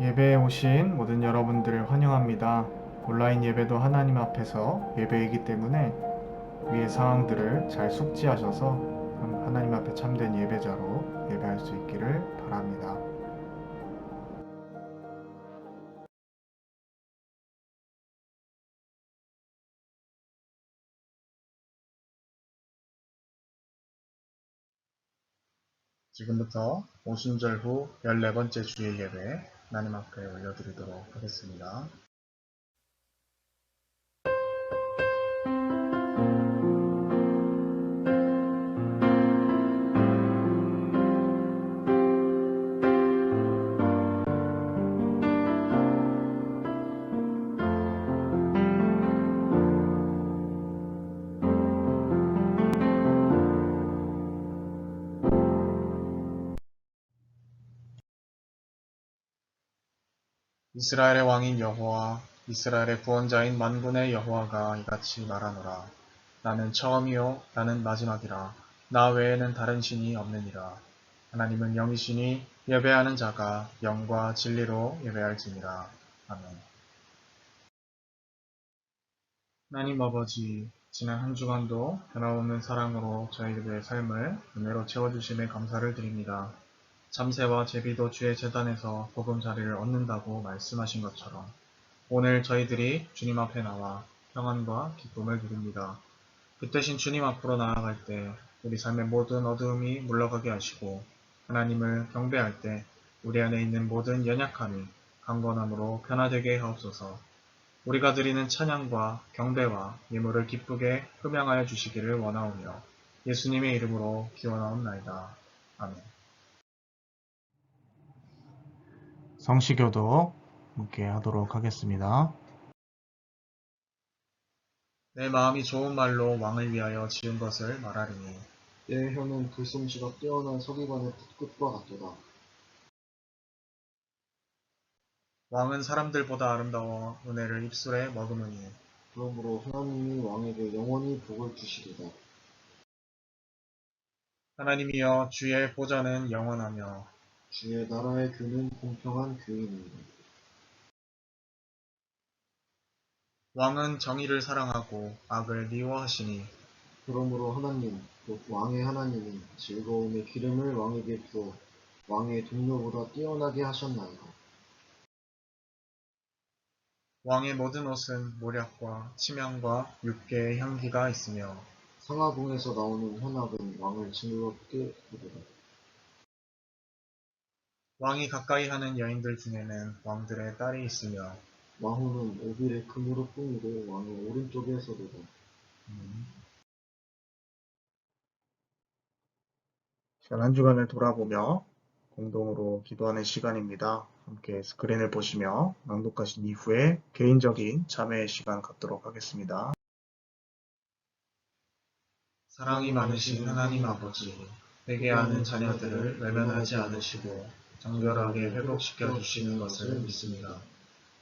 예배에 오신 모든 여러분들을 환영합니다. 온라인 예배도 하나님 앞에서 예배이기 때문에 위의 사항들을 잘 숙지하셔서 하나님 앞에 참된 예배자로 예배할 수 있기를 바랍니다. 지금부터 오순절 후 14번째 주일 예배 하나님 앞에 올려드리도록 하겠습니다. 이스라엘의 왕인 여호와, 이스라엘의 구원자인 만군의 여호와가 이같이 말하노라. 나는 처음이요 나는 마지막이라. 나 외에는 다른 신이 없느니라. 하나님은 영이시니 예배하는 자가 영과 진리로 예배할지니라. 아멘. 하나님 아버지, 지난 한 주간도 변함없는 사랑으로 저희들의 삶을 은혜로 채워주심에 감사를 드립니다. 잠새와 제비도 주의 제단에서 보금자리를 얻는다고 말씀하신 것처럼 오늘 저희들이 주님 앞에 나와 평안과 기쁨을 누립니다. 그 대신 주님 앞으로 나아갈 때 우리 삶의 모든 어두움이 물러가게 하시고 하나님을 경배할 때 우리 안에 있는 모든 연약함이 강건함으로 변화되게 하옵소서. 우리가 드리는 찬양과 경배와 예물을 기쁘게 흠양하여 주시기를 원하오며 예수님의 이름으로 기원하옵나이다. 아멘. 성시교도 함께 하도록 하겠습니다. 내 마음이 좋은 말로 왕을 위하여 지은 것을 말하리니 내 혀는 글솜씨가 뛰어난 서기관의 붓끝과 같도다. 왕은 사람들보다 아름다워 은혜를 입술에 머금으니 그러므로 하나님이 왕에게 영원히 복을 주시리다. 하나님이여 주의 보좌는 영원하며 주의 나라의 규는 공평한 규이니이다. 왕은 정의를 사랑하고 악을 미워하시니 그러므로 하나님, 곧 왕의 하나님이 즐거움의 기름을 왕에게 부어 왕의 동료보다 뛰어나게 하셨나이다. 왕의 모든 옷은 모략과 침향과 육개의 향기가 있으며 상하궁에서 나오는 현악은 왕을 징그럽게 하리라. 왕이 가까이 하는 여인들 중에는 왕들의 딸이 있으며 왕후는 오빌의 금으로 꾸미고 왕의 오른쪽에 서리라. 한 주간을 돌아보며 공동으로 기도하는 시간입니다. 함께 스크린을 보시며 낭독하신 이후에 개인적인 참회의 시간 갖도록 하겠습니다. 사랑이 많으신 하나님 아버지, 회개하는 자녀들을 외면하지 않으시고 정결하게 회복시켜 주시는 것을 믿습니다.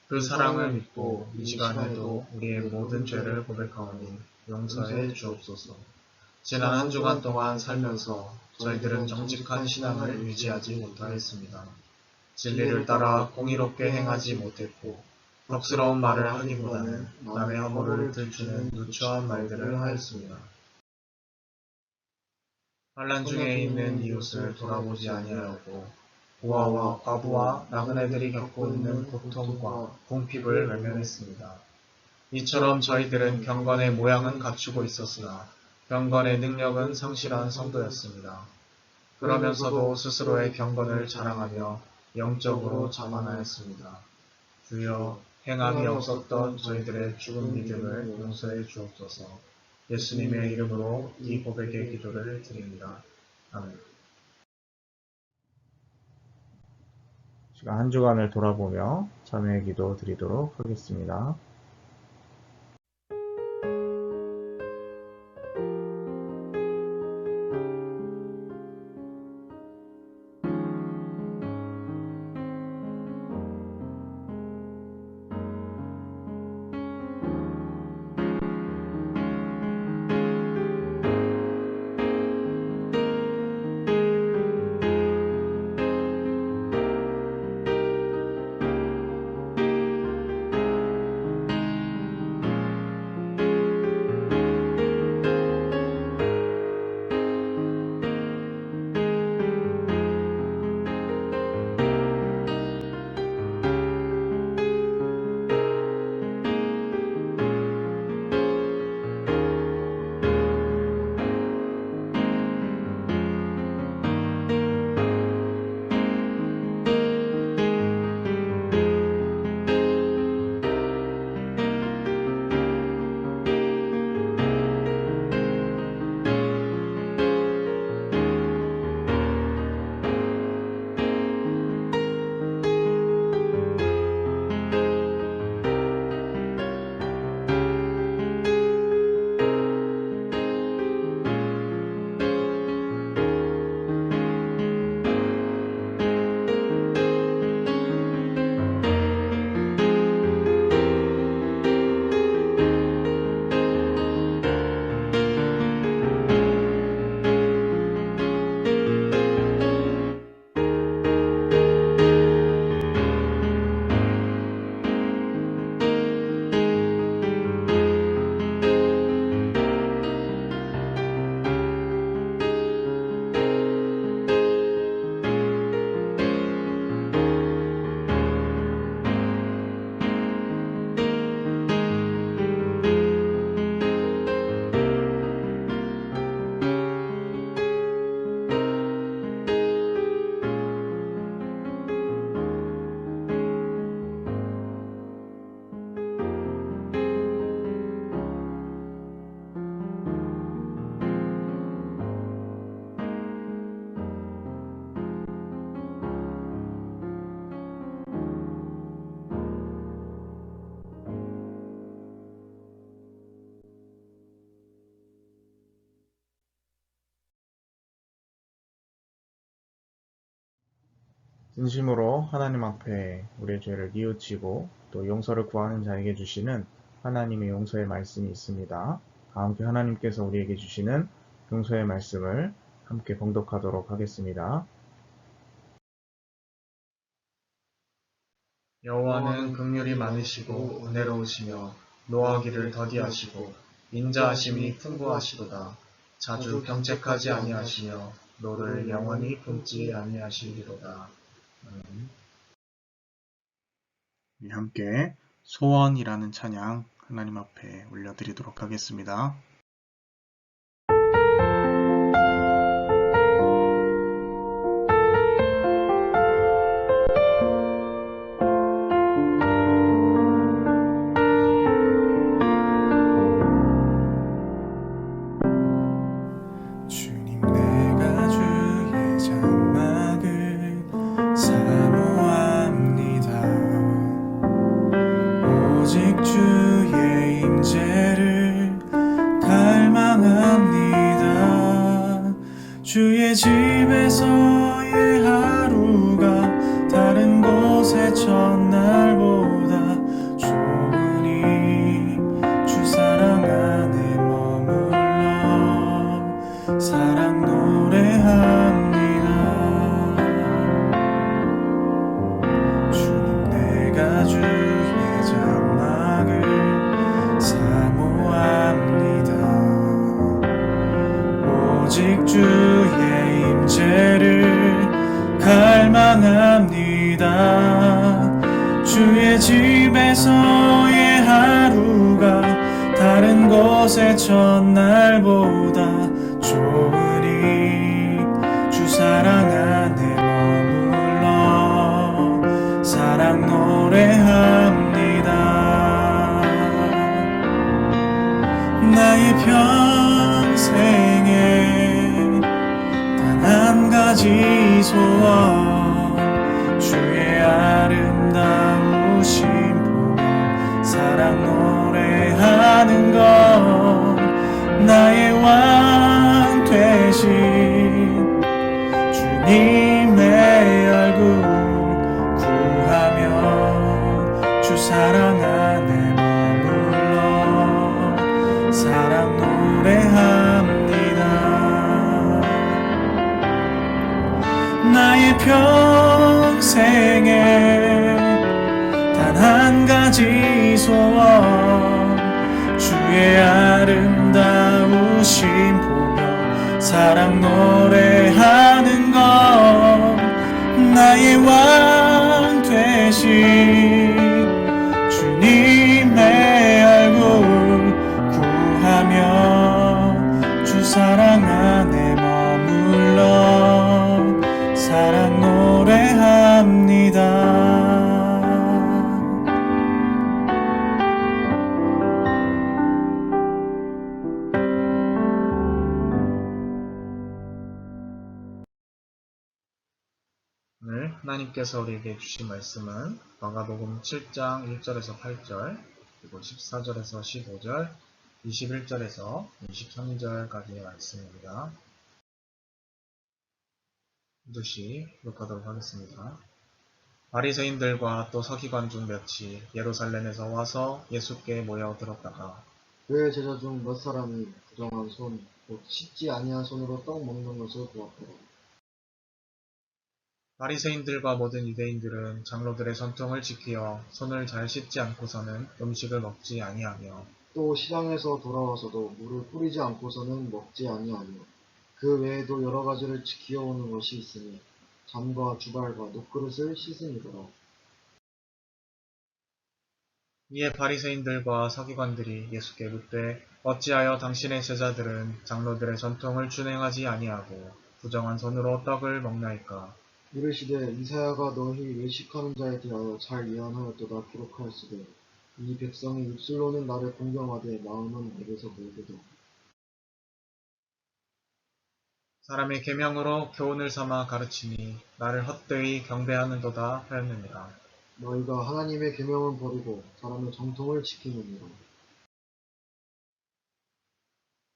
그 사랑을 믿고 이 시간에도 우리의 모든 죄를 고백하오니 용서해 주옵소서. 지난 한 주간 동안 살면서 저희들은 정직한 신앙을 유지하지 못하였습니다. 진리를 따라 공의롭게 행하지 못했고 덕스러운 말을 하기보다는 남의 허물을 들추는 누추한 말들을 하였습니다. 환난 중에 있는 이웃을 돌아보지 아니하였고 고아와 과부와 나그네들이 겪고 있는 고통과 궁핍을 외면했습니다. 이처럼 저희들은 경건의 모양은 갖추고 있었으나 경건의 능력은 성실한 성도였습니다. 그러면서도 스스로의 경건을 자랑하며 영적으로 자만하였습니다. 주여, 행함이 없었던 저희들의 죽은 믿음을 용서해 주옵소서. 예수님의 이름으로 이 고백의 기도를 드립니다. 아멘. 한 주간을 돌아보며 참회의 기도 드리도록 하겠습니다. 진심으로 하나님 앞에 우리의 죄를 뉘우치고 또 용서를 구하는 자에게 주시는 하나님의 용서의 말씀이 있습니다. 다 함께 하나님께서 우리에게 주시는 용서의 말씀을 함께 봉독하도록 하겠습니다. 여호와는 긍휼이 많으시고 은혜로우시며 노하기를 더디하시고 인자하심이 풍부하시도다. 자주 경책하지 아니하시며 노를 영원히 품지 아니하시리로다. 우리 함께 소원이라는 찬양 하나님 앞에 올려드리도록 하겠습니다. 주님 내가 주의 장막을 사모합니다. 오직 주의 임재를 갈망합니다. 주의 집에서의 하루가 다른 곳의 첫날보다 좋으니 주 사랑 안에 머물러 사랑 노래합니다. 주님 내가 주의 장막을 사모합니다. 오직 주의 임재를 갈망합니다. 주의 집에서의 하루가 다른 곳의 첫날보다 좋으니 주 사랑 안에 머물러 사랑 노래합니다. 나의 평생에 단 한 가지 소원 주의 아름다우심 보며 사랑 노래하는 것 나의 왕 되신 주님의 얼굴 구하며 주 사랑 안에 머물러 사랑 노래합니다. 나의 평생에 단 한 가지 소원 주의 아름다우심 보며 사랑 노래하는 것 나의 왕 되신 주님의 얼굴 구하며 주 사랑 안에 머물러 사랑 노래합니다. 오늘 하나님께서 우리에게 주신 말씀은 마가복음 7장 1절에서 8절, 그리고 14절에서 15절, 21절에서 23절까지의 말씀입니다. 이것이 기록하도록 하겠습니다. 바리새인들과 또 서기관 중 몇이 예루살렘에서 와서 예수께 모여들었다가 그의 제자 중 몇 사람이 부정한 손, 곧 씻지 아니한 손으로 떡 먹는 것을 보았더라. 바리새인들과 모든 유대인들은 장로들의 전통을 지키어 손을 잘 씻지 않고서는 음식을 먹지 아니하며 또 시장에서 돌아와서도 물을 뿌리지 않고서는 먹지 아니하며 그 외에도 여러 가지를 지키어오는 것이 있으니 잔과 주발과 녹그릇을 씻으니더라. 이에 바리새인들과 서기관들이 예수께 묻되 어찌하여 당신의 제자들은 장로들의 전통을 준행하지 아니하고 부정한 손으로 떡을 먹나이까? 이르시되 이사야가 너희 외식하는 자에 대하여 잘 예언하였도다 기록하였으되 이 백성이 입술로는 나를 공경하되 마음은 내게서 멀거든. 사람의 계명으로 교훈을 삼아 가르치니 나를 헛되이 경배하는도다 하였느니라. 너희가 하나님의 계명을 버리고 사람의 정통을 지키느니라.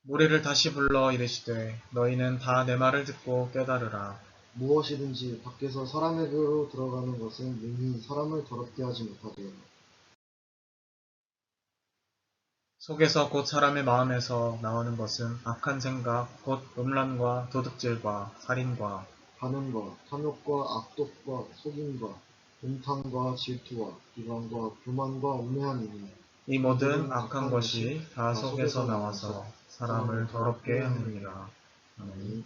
무리를 다시 불러 이르시되 너희는 다 내 말을 듣고 깨달으라. 무엇이든지 밖에서 사람에게로 들어가는 것은 능히 사람을 더럽게 하지 못하되 속에서 곧 사람의 마음에서 나오는 것은 악한 생각, 곧 음란과 도둑질과 살인과 간음과 탐욕과 악독과 속임과 음탕과 질투와 비방과 교만과 음해함이니 이 모든 이들은 악한 악한 것이 것이 다 다 속에서 속에서 나와서 나와서 사람을 사람을 더럽게 더럽게 하느니라. 하느니라. 아멘. 아멘.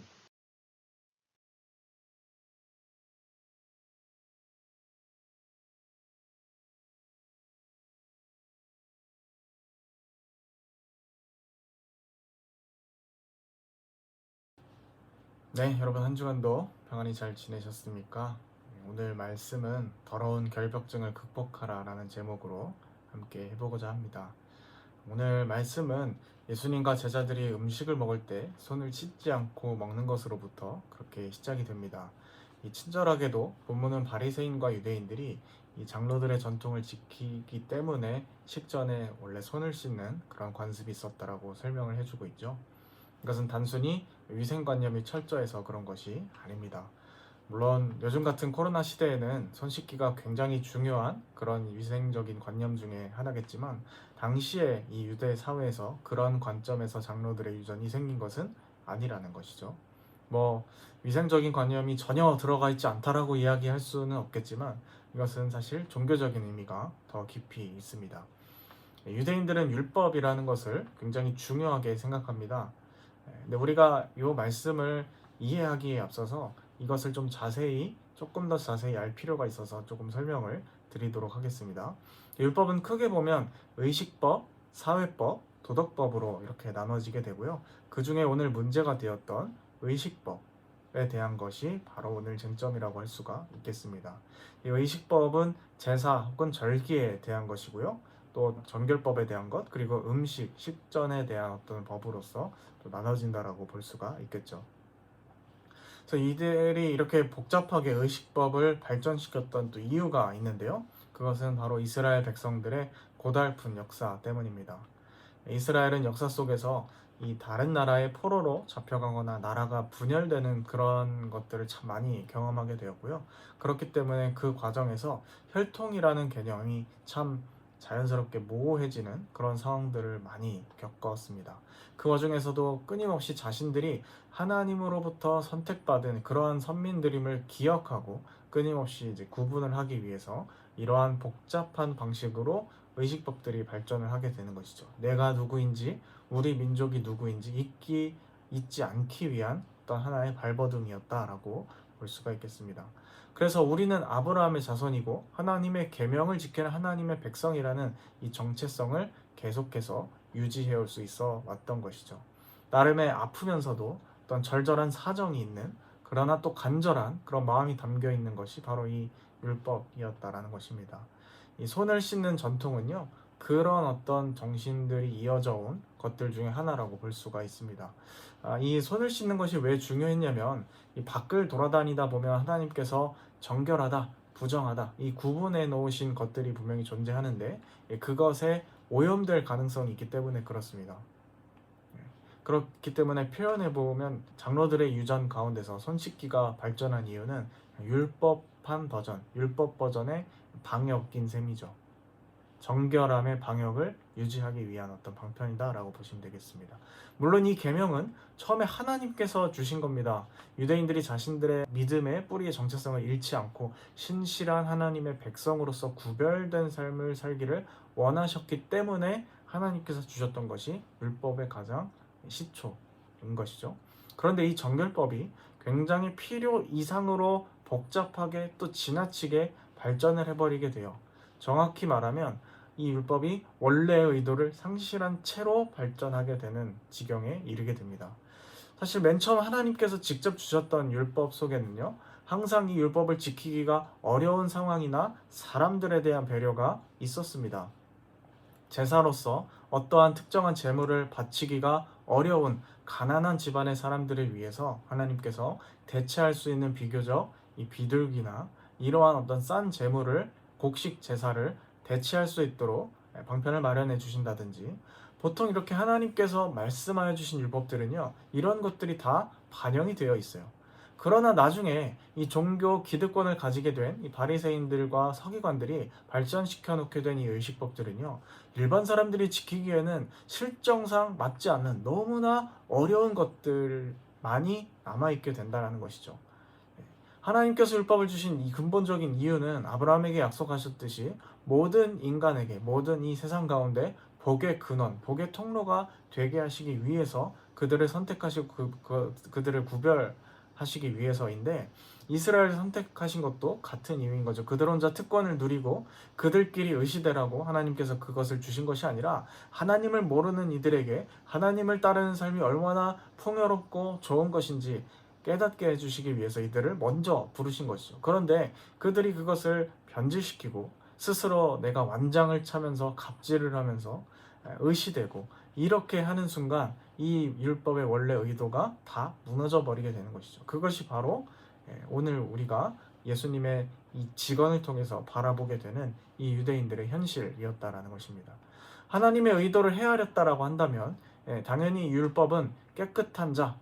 네, 여러분 한 주간도 평안히 잘 지내셨습니까? 오늘 말씀은 더러운 결벽증을 극복하라 라는 제목으로 함께 해보고자 합니다. 오늘 말씀은 예수님과 제자들이 음식을 먹을 때 손을 씻지 않고 먹는 것으로부터 그렇게 시작이 됩니다. 이 친절하게도 본문은 바리새인과 유대인들이 이 장로들의 전통을 지키기 때문에 식전에 원래 손을 씻는 그런 관습이 있었다라고 설명을 해주고 있죠. 이것은 단순히 위생관념이 철저해서 그런 것이 아닙니다. 물론 요즘 같은 코로나 시대에는 손 씻기가 굉장히 중요한 그런 위생적인 관념 중에 하나겠지만 당시에 이 유대 사회에서 그런 관점에서 장로들의 유전이 생긴 것은 아니라는 것이죠. 뭐 위생적인 관념이 전혀 들어가 있지 않다라고 이야기할 수는 없겠지만 이것은 사실 종교적인 의미가 더 깊이 있습니다. 유대인들은 율법이라는 것을 굉장히 중요하게 생각합니다. 근데 우리가 이 말씀을 이해하기에 앞서서 이것을 좀 자세히, 조금 더 자세히 알 필요가 있어서 조금 설명을 드리도록 하겠습니다. 율법은 크게 보면 의식법, 사회법, 도덕법으로 이렇게 나눠지게 되고요. 그 중에 오늘 문제가 되었던 의식법에 대한 것이 바로 오늘 쟁점이라고 할 수가 있겠습니다. 이 의식법은 제사 혹은 절기에 대한 것이고요. 또 정결법에 대한 것, 그리고 음식, 식전에 대한 어떤 법으로서 또 나눠진다라고 볼 수가 있겠죠. 그래서 이들이 이렇게 복잡하게 의식법을 발전시켰던 또 이유가 있는데요. 그것은 바로 이스라엘 백성들의 고달픈 역사 때문입니다. 이스라엘은 역사 속에서 이 다른 나라의 포로로 잡혀가거나 나라가 분열되는 그런 것들을 참 많이 경험하게 되었고요. 그렇기 때문에 그 과정에서 혈통이라는 개념이 참 자연스럽게 모호해지는 그런 상황들을 많이 겪었습니다. 그 와중에서도 끊임없이 자신들이 하나님으로부터 선택받은 그러한 선민들임을 기억하고 끊임없이 이제 구분을 하기 위해서 이러한 복잡한 방식으로 의식법들이 발전을 하게 되는 것이죠. 내가 누구인지, 우리 민족이 누구인지 잊지 않기 위한 어떤 하나의 발버둥이었다라고 볼 수가 있겠습니다. 그래서 우리는 아브라함의 자손이고 하나님의 계명을 지키는 하나님의 백성이라는 이 정체성을 계속해서 유지해 올 수 있어 왔던 것이죠. 나름의 아프면서도 어떤 절절한 사정이 있는, 그러나 또 간절한 그런 마음이 담겨 있는 것이 바로 이 율법이었다라는 것입니다. 이 손을 씻는 전통은요, 그런 어떤 정신들이 이어져 온 것들 중에 하나라고 볼 수가 있습니다. 이 손을 씻는 것이 왜 중요했냐면, 이 밖을 돌아다니다 보면 하나님께서 정결하다, 부정하다, 이 구분해 놓으신 것들이 분명히 존재하는데, 그것에 오염될 가능성이 있기 때문에 그렇습니다. 그렇기 때문에 표현해보면 장로들의 유전 가운데서 손 씻기가 발전한 이유는 율법한 버전, 율법 버전의 방역인 셈이죠. 정결함의 방역을 유지하기 위한 어떤 방편이다라고 보시면 되겠습니다. 물론 이 계명은 처음에 하나님께서 주신 겁니다. 유대인들이 자신들의 믿음의 뿌리의 정체성을 잃지 않고 신실한 하나님의 백성으로서 구별된 삶을 살기를 원하셨기 때문에 하나님께서 주셨던 것이 율법의 가장 시초인 것이죠. 그런데 이 정결법이 굉장히 필요 이상으로 복잡하게 또 지나치게 발전을 해버리게 돼요. 정확히 말하면 이 율법이 원래의 의도를 상실한 채로 발전하게 되는 지경에 이르게 됩니다. 사실 맨 처음 하나님께서 직접 주셨던 율법 속에는요, 항상 이 율법을 지키기가 어려운 상황이나 사람들에 대한 배려가 있었습니다. 제사로서 어떠한 특정한 제물을 바치기가 어려운 가난한 집안의 사람들을 위해서 하나님께서 대체할 수 있는 비교적 이 비둘기나 이러한 어떤 싼 제물을, 곡식 제사를 대체할 수 있도록 방편을 마련해 주신다든지, 보통 이렇게 하나님께서 말씀하여 주신 율법들은요, 이런 것들이 다 반영이 되어 있어요. 그러나 나중에 이 종교 기득권을 가지게 된 이 바리새인들과 서기관들이 발전시켜 놓게 된 이 의식법들은요, 일반 사람들이 지키기에는 실정상 맞지 않는 너무나 어려운 것들만이 남아있게 된다는 것이죠. 하나님께서 율법을 주신 이 근본적인 이유는 아브라함에게 약속하셨듯이 모든 인간에게, 모든 이 세상 가운데 복의 근원, 복의 통로가 되게 하시기 위해서 그들을 선택하시고 그들을 구별하시기 위해서인데, 이스라엘을 선택하신 것도 같은 이유인 거죠. 그들 혼자 특권을 누리고 그들끼리 의시되라고 하나님께서 그것을 주신 것이 아니라, 하나님을 모르는 이들에게 하나님을 따르는 삶이 얼마나 풍요롭고 좋은 것인지 깨닫게 해주시기 위해서 이들을 먼저 부르신 것이죠. 그런데 그들이 그것을 변질시키고 스스로 내가 완장을 차면서 갑질을 하면서 의시되고 이렇게 하는 순간 이 율법의 원래 의도가 다 무너져 버리게 되는 것이죠. 그것이 바로 오늘 우리가 예수님의 이 직언을 통해서 바라보게 되는 이 유대인들의 현실이었다라는 것입니다. 하나님의 의도를 헤아렸다라고 한다면 당연히 율법은 깨끗한 자,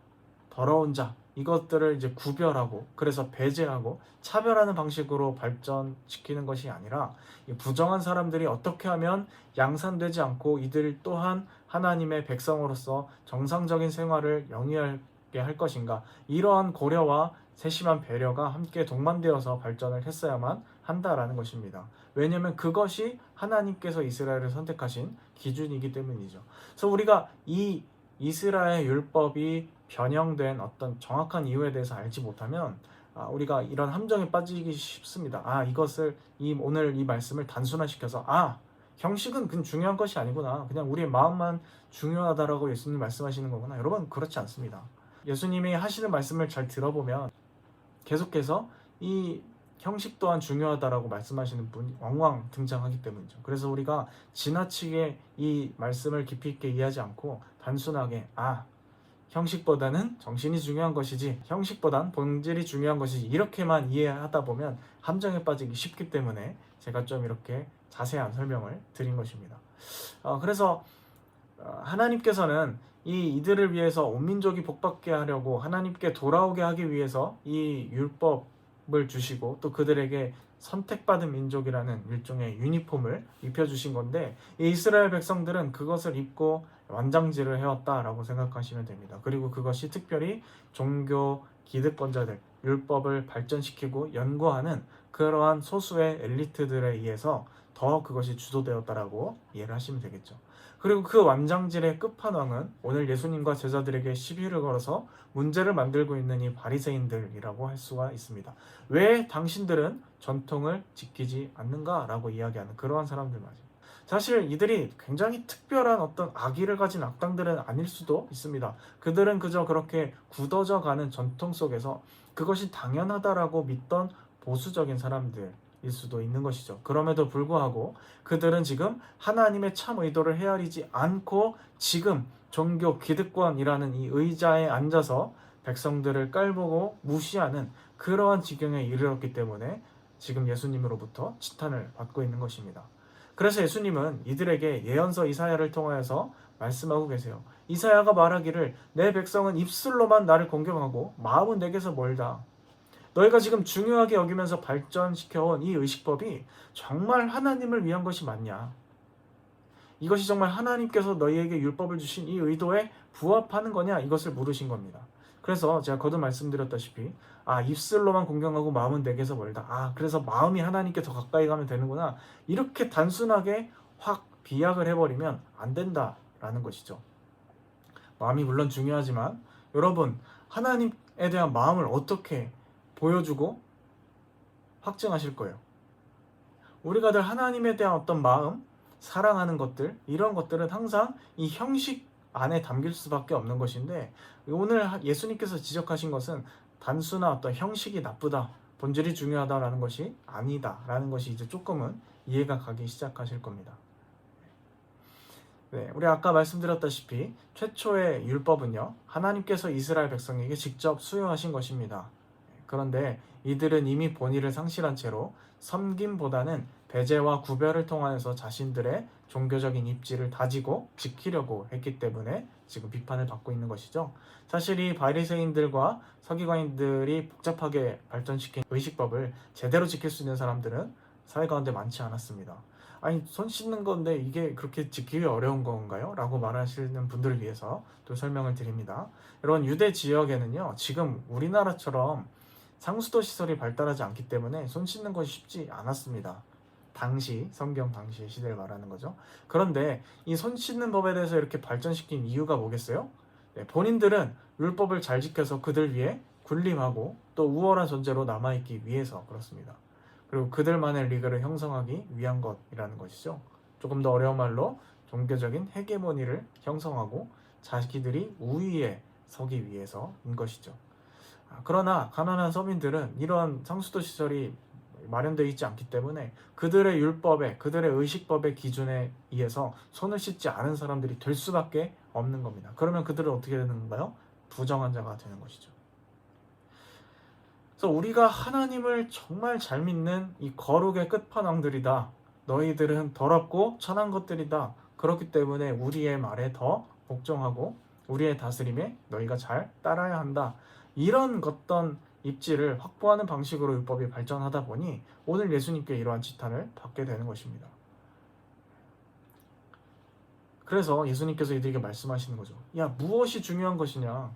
더러운 자, 이것들을 이제 구별하고 그래서 배제하고 차별하는 방식으로 발전시키는 것이 아니라, 이 부정한 사람들이 어떻게 하면 양산되지 않고 이들 또한 하나님의 백성으로서 정상적인 생활을 영위하게 할 것인가, 이러한 고려와 세심한 배려가 함께 동반되어서 발전을 했어야만 한다라는 것입니다. 왜냐하면 그것이 하나님께서 이스라엘을 선택하신 기준이기 때문이죠. 그래서 우리가 이 이스라엘 율법이 변형된 어떤 정확한 이유에 대해서 알지 못하면 우리가 이런 함정에 빠지기 쉽습니다. 이것을 오늘 이 말씀을 단순화시켜서 형식은 그냥 중요한 것이 아니구나, 그냥 우리의 마음만 중요하다라고 예수님 말씀하시는 거구나. 여러분, 그렇지 않습니다. 예수님이 하시는 말씀을 잘 들어보면 계속해서 이 형식 또한 중요하다라고 말씀하시는 분이 왕왕 등장하기 때문이죠. 그래서 우리가 지나치게 이 말씀을 깊이 있게 이해하지 않고 단순하게 형식보다는 정신이 중요한 것이지, 형식보단 본질이 중요한 것이지, 이렇게만 이해하다 보면 함정에 빠지기 쉽기 때문에 제가 좀 이렇게 자세한 설명을 드린 것입니다. 그래서 하나님께서는 이들을 위해서 온 민족이 복받게 하려고 하나님께 돌아오게 하기 위해서 이 율법을 주시고 또 그들에게 선택받은 민족이라는 일종의 유니폼을 입혀주신 건데, 이 이스라엘 백성들은 그것을 입고 완장질을 해왔다라고 생각하시면 됩니다. 그리고 그것이 특별히 종교 기득권자들, 율법을 발전시키고 연구하는 그러한 소수의 엘리트들에 의해서 더 그것이 주도되었다라고 이해를 하시면 되겠죠. 그리고 그 완장질의 끝판왕은 오늘 예수님과 제자들에게 시비를 걸어서 문제를 만들고 있는 이 바리새인들이라고 할 수가 있습니다. 왜 당신들은 전통을 지키지 않는가라고 이야기하는 그러한 사람들 말이죠. 사실 이들이 굉장히 특별한 어떤 악의를 가진 악당들은 아닐 수도 있습니다. 그들은 그저 그렇게 굳어져 가는 전통 속에서 그것이 당연하다라고 믿던 보수적인 사람들 일 수도 있는 것이죠. 그럼에도 불구하고 그들은 지금 하나님의 참 의도를 헤아리지 않고 지금 종교 기득권이라는 이 의자에 앉아서 백성들을 깔보고 무시하는 그러한 지경에 이르렀기 때문에 지금 예수님으로부터 지탄을 받고 있는 것입니다. 그래서 예수님은 이들에게 예언서 이사야를 통하여서 말씀하고 계세요. 이사야가 말하기를 내 백성은 입술로만 나를 공경하고 마음은 내게서 멀다. 너희가 지금 중요하게 여기면서 발전시켜온 이 의식법이 정말 하나님을 위한 것이 맞냐? 이것이 정말 하나님께서 너희에게 율법을 주신 이 의도에 부합하는 거냐? 이것을 물으신 겁니다. 그래서 제가 거듭 말씀드렸다시피 입술로만 공경하고 마음은 내게서 멀다. 그래서 마음이 하나님께 더 가까이 가면 되는구나. 이렇게 단순하게 확 비약을 해버리면 안 된다라는 것이죠. 마음이 물론 중요하지만 여러분, 하나님에 대한 마음을 어떻게 보여주고 확증하실 거예요? 우리가 늘 하나님에 대한 어떤 마음, 사랑하는 것들, 이런 것들은 항상 이 형식 안에 담길 수밖에 없는 것인데, 오늘 예수님께서 지적하신 것은 단순한 어떤 형식이 나쁘다, 본질이 중요하다라는 것이 아니다라는 것이 이제 조금은 이해가 가기 시작하실 겁니다. 우리 아까 말씀드렸다시피 최초의 율법은요, 하나님께서 이스라엘 백성에게 직접 수여하신 것입니다. 그런데 이들은 이미 본의를 상실한 채로 섬김보다는 배제와 구별을 통하여서 자신들의 종교적인 입지를 다지고 지키려고 했기 때문에 지금 비판을 받고 있는 것이죠. 사실 이 바리새인들과 서기관인들이 복잡하게 발전시킨 의식법을 제대로 지킬 수 있는 사람들은 사회 가운데 많지 않았습니다. 아니, 손 씻는 건데 이게 그렇게 지키기 어려운 건가요? 라고 말하시는 분들을 위해서 또 설명을 드립니다. 이런 유대 지역에는요, 지금 우리나라처럼 상수도 시설이 발달하지 않기 때문에 손 씻는 것이 쉽지 않았습니다. 당시, 성경 당시의 시대를 말하는 거죠. 그런데 이 손 씻는 법에 대해서 이렇게 발전시킨 이유가 뭐겠어요? 네, 본인들은 율법을 잘 지켜서 그들 위해 군림하고 또 우월한 존재로 남아있기 위해서 그렇습니다. 그리고 그들만의 리그를 형성하기 위한 것이라는 것이죠. 조금 더 어려운 말로 종교적인 헤게모니를 형성하고 자기들이 우위에 서기 위해서인 것이죠. 그러나 가난한 서민들은 이러한 상수도 시설이 마련되어 있지 않기 때문에 그들의 율법에, 그들의 의식법의 기준에 의해서 손을 씻지 않은 사람들이 될 수밖에 없는 겁니다. 그러면 그들은 어떻게 되는 건가요? 부정한 자가 되는 것이죠. 그래서 우리가 하나님을 정말 잘 믿는 이 거룩의 끝판왕들이다. 너희들은 더럽고 천한 것들이다. 그렇기 때문에 우리의 말에 더 복종하고 우리의 다스림에 너희가 잘 따라야 한다. 이런 어떤 입지를 확보하는 방식으로 율법이 발전하다 보니 오늘 예수님께 이러한 지탄을 받게 되는 것입니다. 그래서 예수님께서 이들에게 말씀하시는 거죠. 야, 무엇이 중요한 것이냐?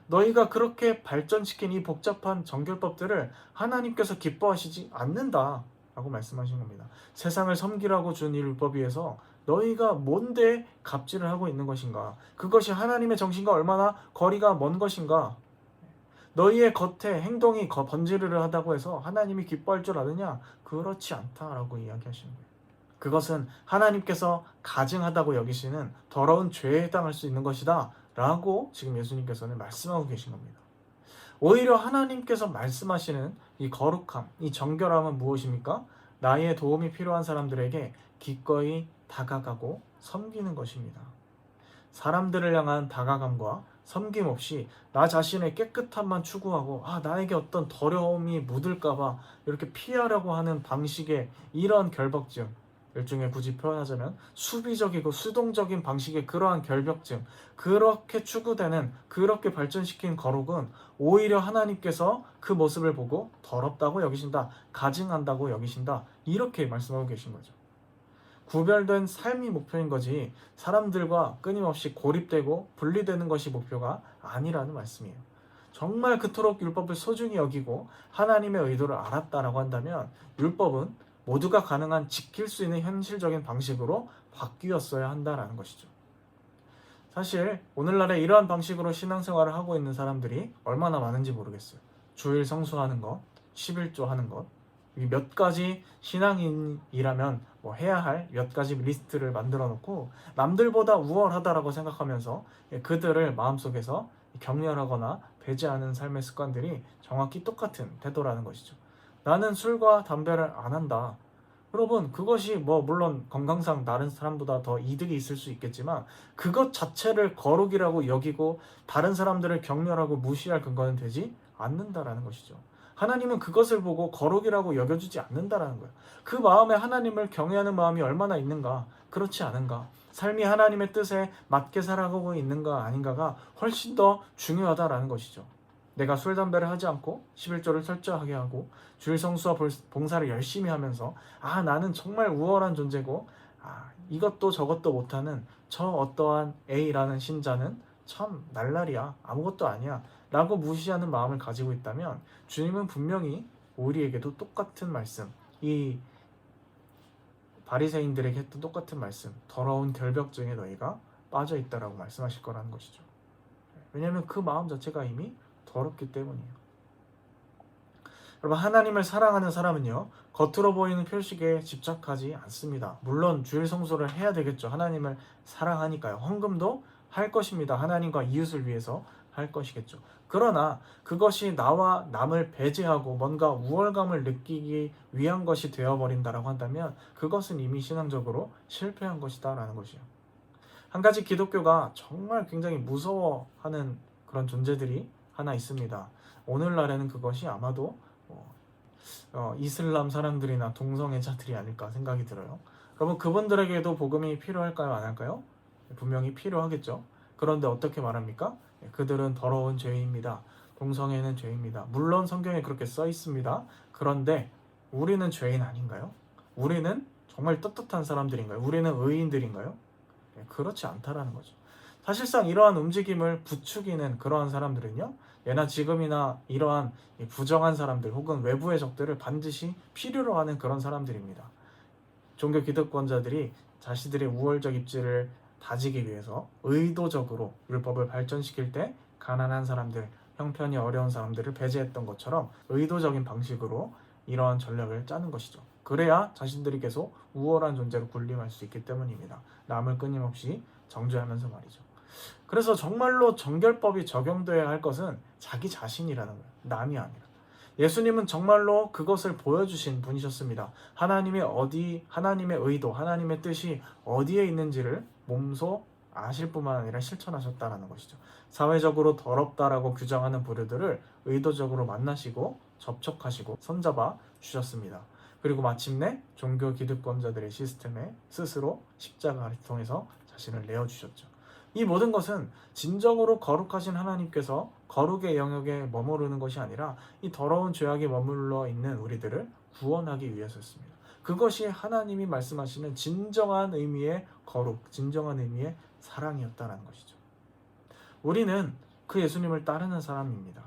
너희가 그렇게 발전시킨 이 복잡한 정결법들을 하나님께서 기뻐하시지 않는다 라고 말씀하신 겁니다. 세상을 섬기라고 준 이 율법위에서 너희가 뭔데 갑질을 하고 있는 것인가? 그것이 하나님의 정신과 얼마나 거리가 먼 것인가? 너희의 겉에 행동이 번지르르 하다고 해서 하나님이 기뻐할 줄 아느냐? 그렇지 않다라고 이야기하시는 거예요. 그것은 하나님께서 가증하다고 여기시는 더러운 죄에 해당할 수 있는 것이다 라고 지금 예수님께서는 말씀하고 계신 겁니다. 오히려 하나님께서 말씀하시는 이 거룩함, 이 정결함은 무엇입니까? 나의 도움이 필요한 사람들에게 기꺼이 다가가고 섬기는 것입니다. 사람들을 향한 다가감과 섬김 없이 나 자신의 깨끗함만 추구하고 나에게 어떤 더러움이 묻을까봐 이렇게 피하려고 하는 방식의 이런 결벽증, 일종의 굳이 표현하자면 수비적이고 수동적인 방식의 그러한 결벽증, 그렇게 추구되는, 그렇게 발전시킨 거룩은 오히려 하나님께서 그 모습을 보고 더럽다고 여기신다, 가증한다고 여기신다, 이렇게 말씀하고 계신 거죠. 구별된 삶이 목표인 거지 사람들과 끊임없이 고립되고 분리되는 것이 목표가 아니라는 말씀이에요. 정말 그토록 율법을 소중히 여기고 하나님의 의도를 알았다라고 한다면 율법은 모두가 가능한 지킬 수 있는 현실적인 방식으로 바뀌었어야 한다라는 것이죠. 사실 오늘날에 이러한 방식으로 신앙생활을 하고 있는 사람들이 얼마나 많은지 모르겠어요. 주일 성수하는 것, 11조 하는 것, 몇 가지 신앙인이라면 해야 할 몇 가지 리스트를 만들어 놓고 남들보다 우월하다라고 생각하면서 그들을 마음속에서 격려하거나 배제하는 삶의 습관들이 정확히 똑같은 태도라는 것이죠. 나는 술과 담배를 안 한다. 여러분, 그것이 물론 건강상 다른 사람보다 더 이득이 있을 수 있겠지만 그것 자체를 거룩이라고 여기고 다른 사람들을 격려하고 무시할 근거는 되지 않는다라는 것이죠. 하나님은 그것을 보고 거룩이라고 여겨주지 않는다라는 거예요. 그 마음에 하나님을 경외하는 마음이 얼마나 있는가, 그렇지 않은가, 삶이 하나님의 뜻에 맞게 살아가고 있는가 아닌가가 훨씬 더 중요하다라는 것이죠. 내가 술, 담배를 하지 않고 11조를 철저하게 하고 주일 성수와 봉사를 열심히 하면서 나는 정말 우월한 존재고 이것도 저것도 못하는 저 어떠한 A라는 신자는 참 날라리야, 아무것도 아니야 라고 무시하는 마음을 가지고 있다면 주님은 분명히 우리에게도 똑같은 말씀, 이 바리새인들에게 했던 똑같은 말씀, 더러운 결벽증에 너희가 빠져 있다라고 말씀하실 거라는 것이죠. 왜냐하면 그 마음 자체가 이미 더럽기 때문이에요. 여러분, 하나님을 사랑하는 사람은요, 겉으로 보이는 표식에 집착하지 않습니다. 물론 주일 성수를 해야 되겠죠. 하나님을 사랑하니까요. 헌금도 할 것입니다. 하나님과 이웃을 위해서 할 것이겠죠. 그러나 그것이 나와 남을 배제하고 뭔가 우월감을 느끼기 위한 것이 되어버린다라고 한다면 그것은 이미 신앙적으로 실패한 것이다 라는 것이에요. 한 가지 기독교가 정말 굉장히 무서워하는 그런 존재들이 하나 있습니다. 오늘날에는 그것이 아마도 이슬람 사람들이나 동성애자들이 아닐까 생각이 들어요. 여러분, 그분들에게도 복음이 필요할까요? 안 할까요? 분명히 필요하겠죠. 그런데 어떻게 말합니까? 그들은 더러운 죄인입니다. 동성애는 죄입니다. 물론 성경에 그렇게 써 있습니다. 그런데 우리는 죄인 아닌가요? 우리는 정말 떳떳한 사람들인가요? 우리는 의인들인가요? 그렇지 않다라는 거죠. 사실상 이러한 움직임을 부추기는 그러한 사람들은요, 예나 지금이나 이러한 부정한 사람들 혹은 외부의 적들을 반드시 필요로 하는 그런 사람들입니다. 종교 기득권자들이 자신들의 우월적 입지를 다지기 위해서 의도적으로 율법을 발전시킬 때 가난한 사람들, 형편이 어려운 사람들을 배제했던 것처럼 의도적인 방식으로 이러한 전략을 짜는 것이죠. 그래야 자신들이 계속 우월한 존재로 군림할 수 있기 때문입니다. 남을 끊임없이 정죄하면서 말이죠. 그래서 정말로 정결법이 적용돼야 할 것은 자기 자신이라는 거예요. 남이 아니라. 예수님은 정말로 그것을 보여주신 분이셨습니다. 하나님의 의도, 하나님의 뜻이 어디에 있는지를 몸소 아실 뿐만 아니라 실천하셨다는 것이죠. 사회적으로 더럽다라고 규정하는 부류들을 의도적으로 만나시고 접촉하시고 손잡아 주셨습니다. 그리고 마침내 종교 기득권자들의 시스템에 스스로 십자가를 통해서 자신을 내어주셨죠. 이 모든 것은 진정으로 거룩하신 하나님께서 거룩의 영역에 머무르는 것이 아니라 이 더러운 죄악에 머물러 있는 우리들을 구원하기 위해서였습니다. 그것이 하나님이 말씀하시는 진정한 의미의 거룩, 진정한 의미의 사랑이었다는 것이죠. 우리는 그 예수님을 따르는 사람입니다.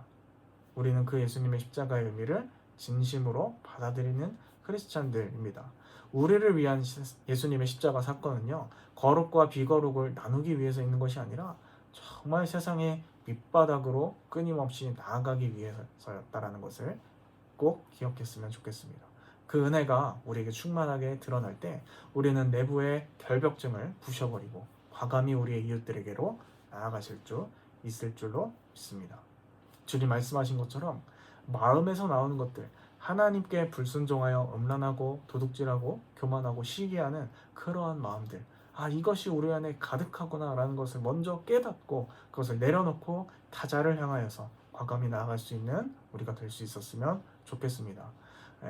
우리는 그 예수님의 십자가의 의미를 진심으로 받아들이는 크리스찬들입니다. 우리를 위한 예수님의 십자가 사건은요, 거룩과 비거룩을 나누기 위해서 있는 것이 아니라 정말 세상의 밑바닥으로 끊임없이 나아가기 위해서였다라는 것을 꼭 기억했으면 좋겠습니다. 그 은혜가 우리에게 충만하게 드러날 때 우리는 내부의 결벽증을 부셔버리고 과감히 우리의 이웃들에게로 나아가실 줄 있을 줄로 믿습니다. 주님 말씀하신 것처럼 마음에서 나오는 것들, 하나님께 불순종하여 음란하고 도둑질하고 교만하고 시기하는 그러한 마음들, 이것이 우리 안에 가득하구나 라는 것을 먼저 깨닫고 그것을 내려놓고 타자를 향하여서 과감히 나아갈 수 있는 우리가 될 수 있었으면 좋겠습니다.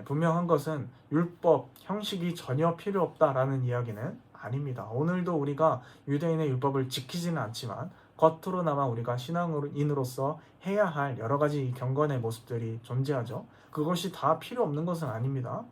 분명한 것은 율법, 형식이 전혀 필요 없다라는 이야기는 아닙니다. 오늘도 우리가 유대인의 율법을 지키지는 않지만 겉으로나마 우리가 신앙인으로서 해야 할 여러 가지 경건의 모습들이 존재하죠. 그것이 다 필요 없는 것은 아닙니다.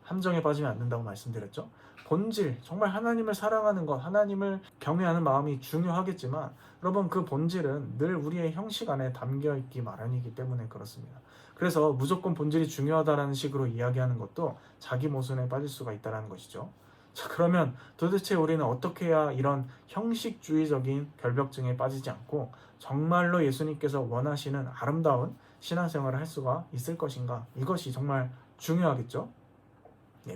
함정에 빠지면 안 된다고 말씀드렸죠. 본질, 정말 하나님을 사랑하는 것, 하나님을 경외하는 마음이 중요하겠지만 여러분, 그 본질은 늘 우리의 형식 안에 담겨있기 마련이기 때문에 그렇습니다. 그래서 무조건 본질이 중요하다는 식으로 이야기하는 것도 자기 모순에 빠질 수가 있다는 것이죠. 자, 그러면 도대체 우리는 어떻게 해야 이런 형식주의적인 결벽증에 빠지지 않고 정말로 예수님께서 원하시는 아름다운 신앙생활을 할 수가 있을 것인가? 이것이 정말 중요하겠죠?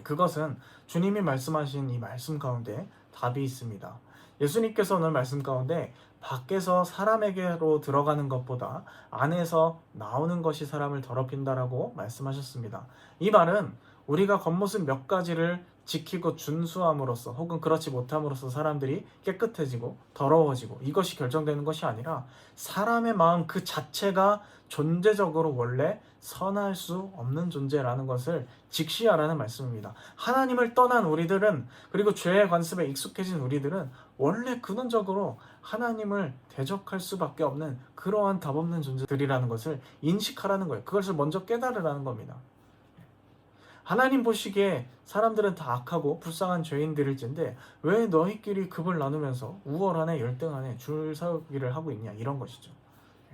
그것은 주님이 말씀하신 이 말씀 가운데 답이 있습니다. 예수님께서 오늘 말씀 가운데 밖에서 사람에게로 들어가는 것보다 안에서 나오는 것이 사람을 더럽힌다라고 말씀하셨습니다. 이 말은 우리가 겉모습 몇 가지를 지키고 준수함으로써 혹은 그렇지 못함으로써 사람들이 깨끗해지고 더러워지고 이것이 결정되는 것이 아니라 사람의 마음 그 자체가 존재적으로 원래 선할 수 없는 존재라는 것을 직시하라는 말씀입니다. 하나님을 떠난 우리들은, 그리고 죄의 관습에 익숙해진 우리들은 원래 근원적으로 하나님을 대적할 수밖에 없는 그러한 답없는 존재들이라는 것을 인식하라는 거예요. 그것을 먼저 깨달으라는 겁니다. 하나님 보시기에 사람들은 다 악하고 불쌍한 죄인들일진데 왜 너희끼리 급을 나누면서 우월하네 열등하네 줄 서기를 하고 있냐, 이런 것이죠.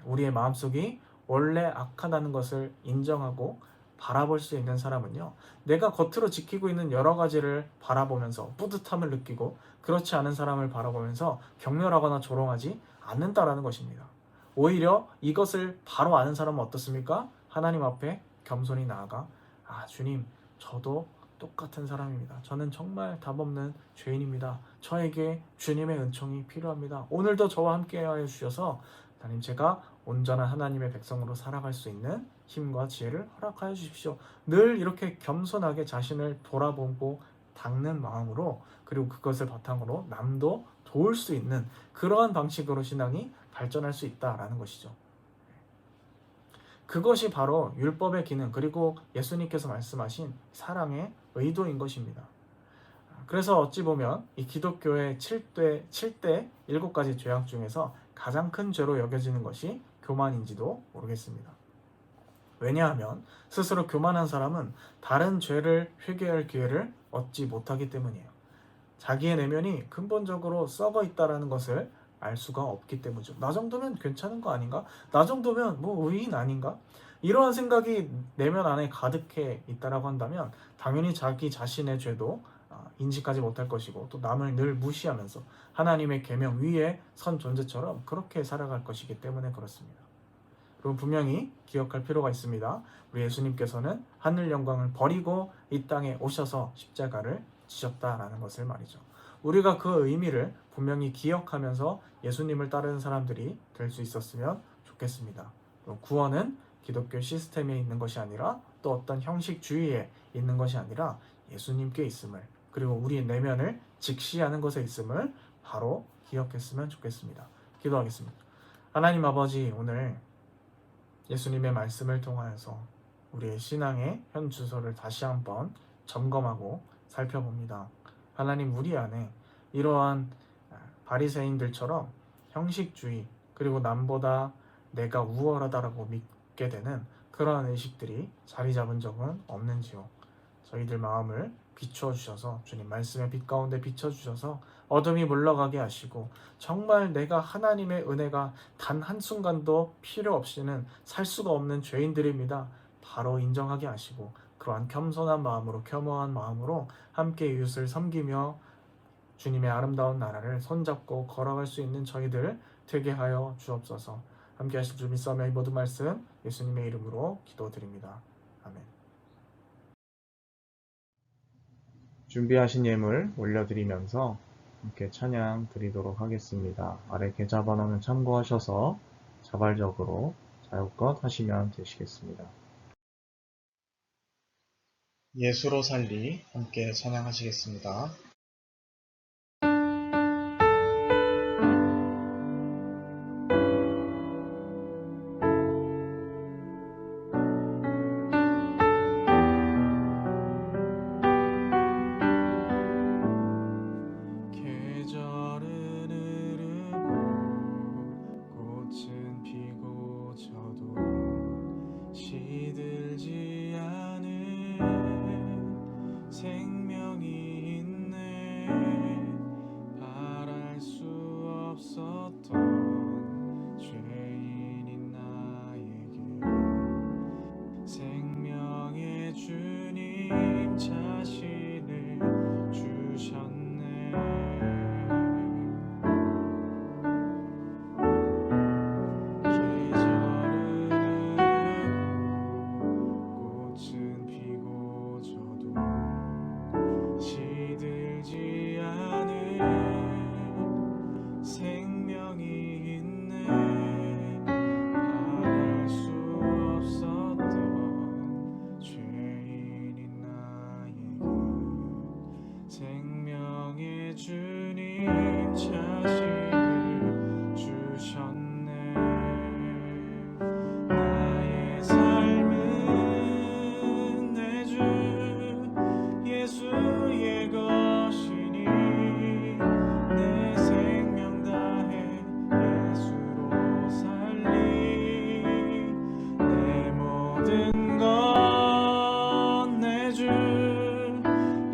우리의 마음속이 원래 악하다는 것을 인정하고 바라볼 수 있는 사람은요, 내가 겉으로 지키고 있는 여러 가지를 바라보면서 뿌듯함을 느끼고 그렇지 않은 사람을 바라보면서 경멸하거나 조롱하지 않는다라는 것입니다. 오히려 이것을 바로 아는 사람은 어떻습니까? 하나님 앞에 겸손히 나아가 주님, 저도 똑같은 사람입니다. 저는 정말 답없는 죄인입니다. 저에게 주님의 은총이 필요합니다. 오늘도 저와 함께 하여 주셔서 하나님, 제가 온전한 하나님의 백성으로 살아갈 수 있는 힘과 지혜를 허락하여 주십시오. 늘 이렇게 겸손하게 자신을 돌아보고 닦는 마음으로, 그리고 그것을 바탕으로 남도 도울 수 있는 그러한 방식으로 신앙이 발전할 수 있다라는 것이죠. 그것이 바로 율법의 기능, 그리고 예수님께서 말씀하신 사랑의 의도인 것입니다. 그래서 어찌 보면 이 기독교의 7대 7가지 죄악 중에서 가장 큰 죄로 여겨지는 것이 교만인지도 모르겠습니다. 왜냐하면 스스로 교만한 사람은 다른 죄를 회개할 기회를 얻지 못하기 때문이에요. 자기의 내면이 근본적으로 썩어 있다는 것을 알 수가 없기 때문이죠. 나 정도면 괜찮은 거 아닌가? 나 정도면 뭐 의인 아닌가? 이러한 생각이 내면 안에 가득해 있다라고 한다면 당연히 자기 자신의 죄도 인식하지 못할 것이고, 또 남을 늘 무시하면서 하나님의 계명 위에 선 존재처럼 그렇게 살아갈 것이기 때문에 그렇습니다. 그리고 분명히 기억할 필요가 있습니다. 우리 예수님께서는 하늘 영광을 버리고 이 땅에 오셔서 십자가를 지셨다라는 것을 말이죠. 우리가 그 의미를 분명히 기억하면서 예수님을 따르는 사람들이 될 수 있었으면 좋겠습니다. 구원은 기독교 시스템에 있는 것이 아니라, 또 어떤 형식주의에 있는 것이 아니라 예수님께 있음을, 그리고 우리의 내면을 직시하는 것에 있음을 바로 기억했으면 좋겠습니다. 기도하겠습니다. 하나님 아버지, 오늘 예수님의 말씀을 통하여서 우리의 신앙의 현 주소를 다시 한번 점검하고 살펴봅니다. 하나님, 우리 안에 이러한 바리새인들처럼 형식주의, 그리고 남보다 내가 우월하다라고 믿게 되는 그러한 의식들이 자리 잡은 적은 없는지요. 저희들 마음을 비춰주셔서, 주님 말씀의 빛 가운데 비춰주셔서 어둠이 물러가게 하시고, 정말 내가 하나님의 은혜가 단 한순간도 필요 없이는 살 수가 없는 죄인들입니다 바로 인정하게 하시고, 그러한 겸손한 마음으로, 겸허한 마음으로 함께 이웃을 섬기며 주님의 아름다운 나라를 손잡고 걸어갈 수 있는 저희들 되게 하여 주옵소서. 함께 하실 줄 믿사오며 이 모든 말씀 예수님의 이름으로 기도드립니다. 아멘. 준비하신 예물 올려드리면서 함께 찬양 드리도록 하겠습니다. 아래 계좌번호는 참고하셔서 자발적으로 자유껏 하시면 되시겠습니다. 예수로 살리 함께 찬양하시겠습니다.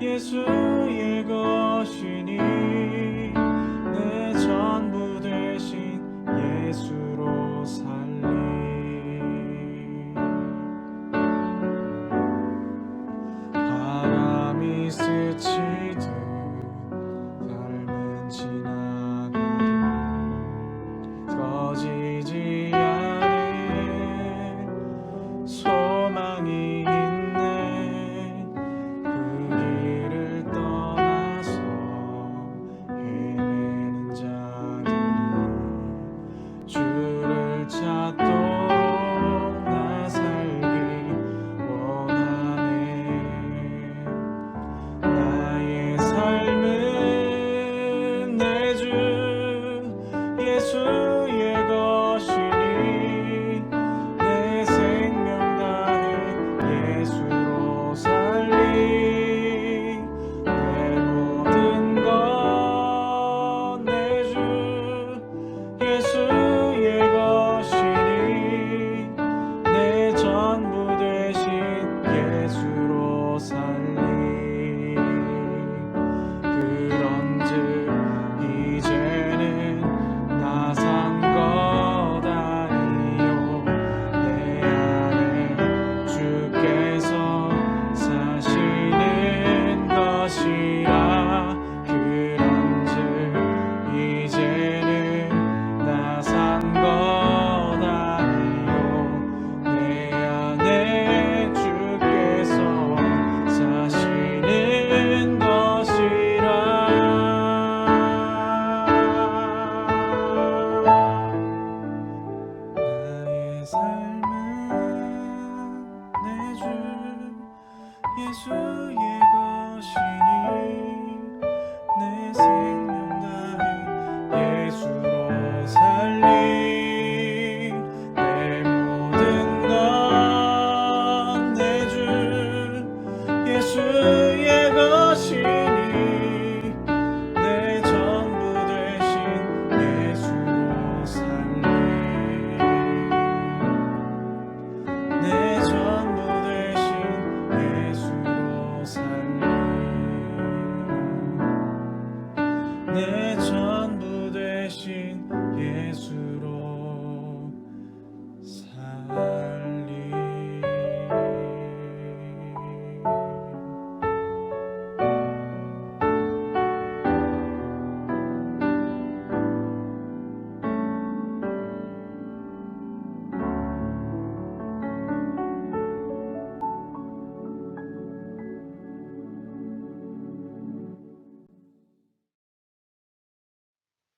예수의 것이니 내 전부 되신 예수로 살리. 바람이 스치듯 삶은 지나가도 꺼지지 않은 소망이 있네. 그 길을 떠나서 헤매는 자들이 주를 찾도록 나 살기 원하네. 나의 삶은 내 주 예수의 것이니 내 생명 다해 예수로 살리. 내 모든 예수의 것이니 내 생명 다해 예수로 살리 내 모든 것 내준 예수의 것이니 내 전부 되신 예수로 살리 내 전부 되신 예수로 살리 내 전부 되신 예수로 살리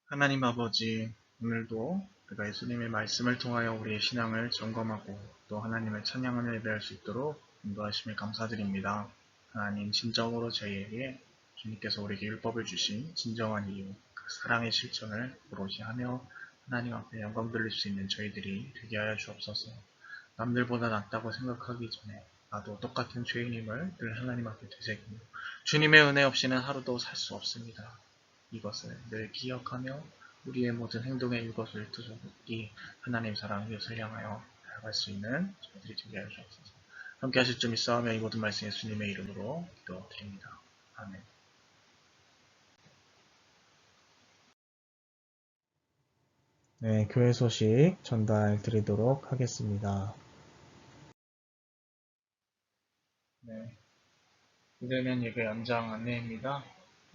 하나님 아버지, 오늘도 우리가 예수님의 말씀을 통하여 우리의 신앙을 점검하고 또 하나님을 찬양하며 예배할 수 있도록 인도하심에 감사드립니다. 하나님, 진정으로 저희에게 주님께서 우리에게 율법을 주신 진정한 이유, 그 사랑의 실천을 오롯이 하며 하나님 앞에 영광 돌릴 수 있는 저희들이 되게 하여 주옵소서. 남들보다 낫다고 생각하기 전에 나도 똑같은 죄인임을 늘 하나님 앞에 되새기며 주님의 은혜 없이는 하루도 살 수 없습니다. 이것을 늘 기억하며 우리의 모든 행동에 이것을 두서기 하나님 사랑 이웃을 향하여 나아갈 수 있는 저희들이 되게 하여 주옵소서. 함께 하실 점 있어하며 이 모든 말씀 예수님의 이름으로 기도드립니다. 아멘. 네, 교회 소식 전달 드리도록 하겠습니다. 네, 이제는 예배 연장 안내입니다.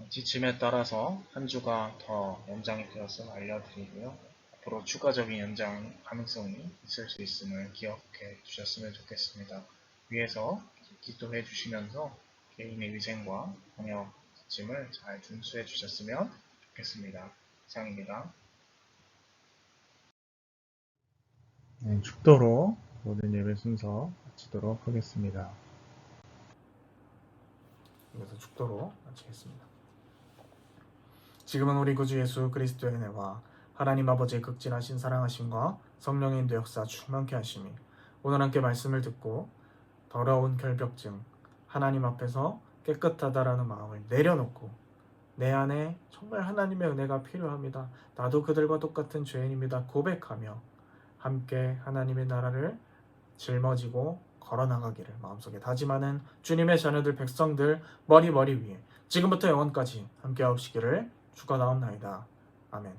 지침에 따라서 한 주가 더 연장이 되었음을 알려드리고요. 앞으로 추가적인 연장 가능성이 있을 수 있음을 기억해 주셨으면 좋겠습니다. 위에서 기도해 주시면서 개인의 위생과 방역 지침을 잘 준수해 주셨으면 좋겠습니다. 이상입니다. 네, 축도로 모든 예배 순서 마치도록 하겠습니다. 여기서 축도로 마치겠습니다. 지금은 우리 구주 예수 그리스도의 은혜와 하나님 아버지의 극진하신 사랑하심과 성령의 인도 역사 충만케 하심이 오늘 함께 말씀을 듣고 더러운 결벽증 하나님 앞에서 깨끗하다라는 마음을 내려놓고 내 안에 정말 하나님의 은혜가 필요합니다. 나도 그들과 똑같은 죄인입니다. 고백하며 함께 하나님의 나라를 짊어지고 걸어나가기를 마음속에 다짐하는 주님의 자녀들 백성들 머리 위에 지금부터 영원까지 함께 하옵시기를 축원하옵나이다. 아멘.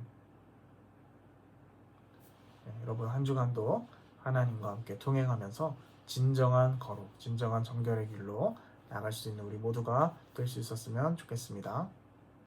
네, 여러분 한 주간도 하나님과 함께 동행하면서 진정한 거룩, 진정한 정결의 길로 나갈 수 있는 우리 모두가 될 수 있었으면 좋겠습니다.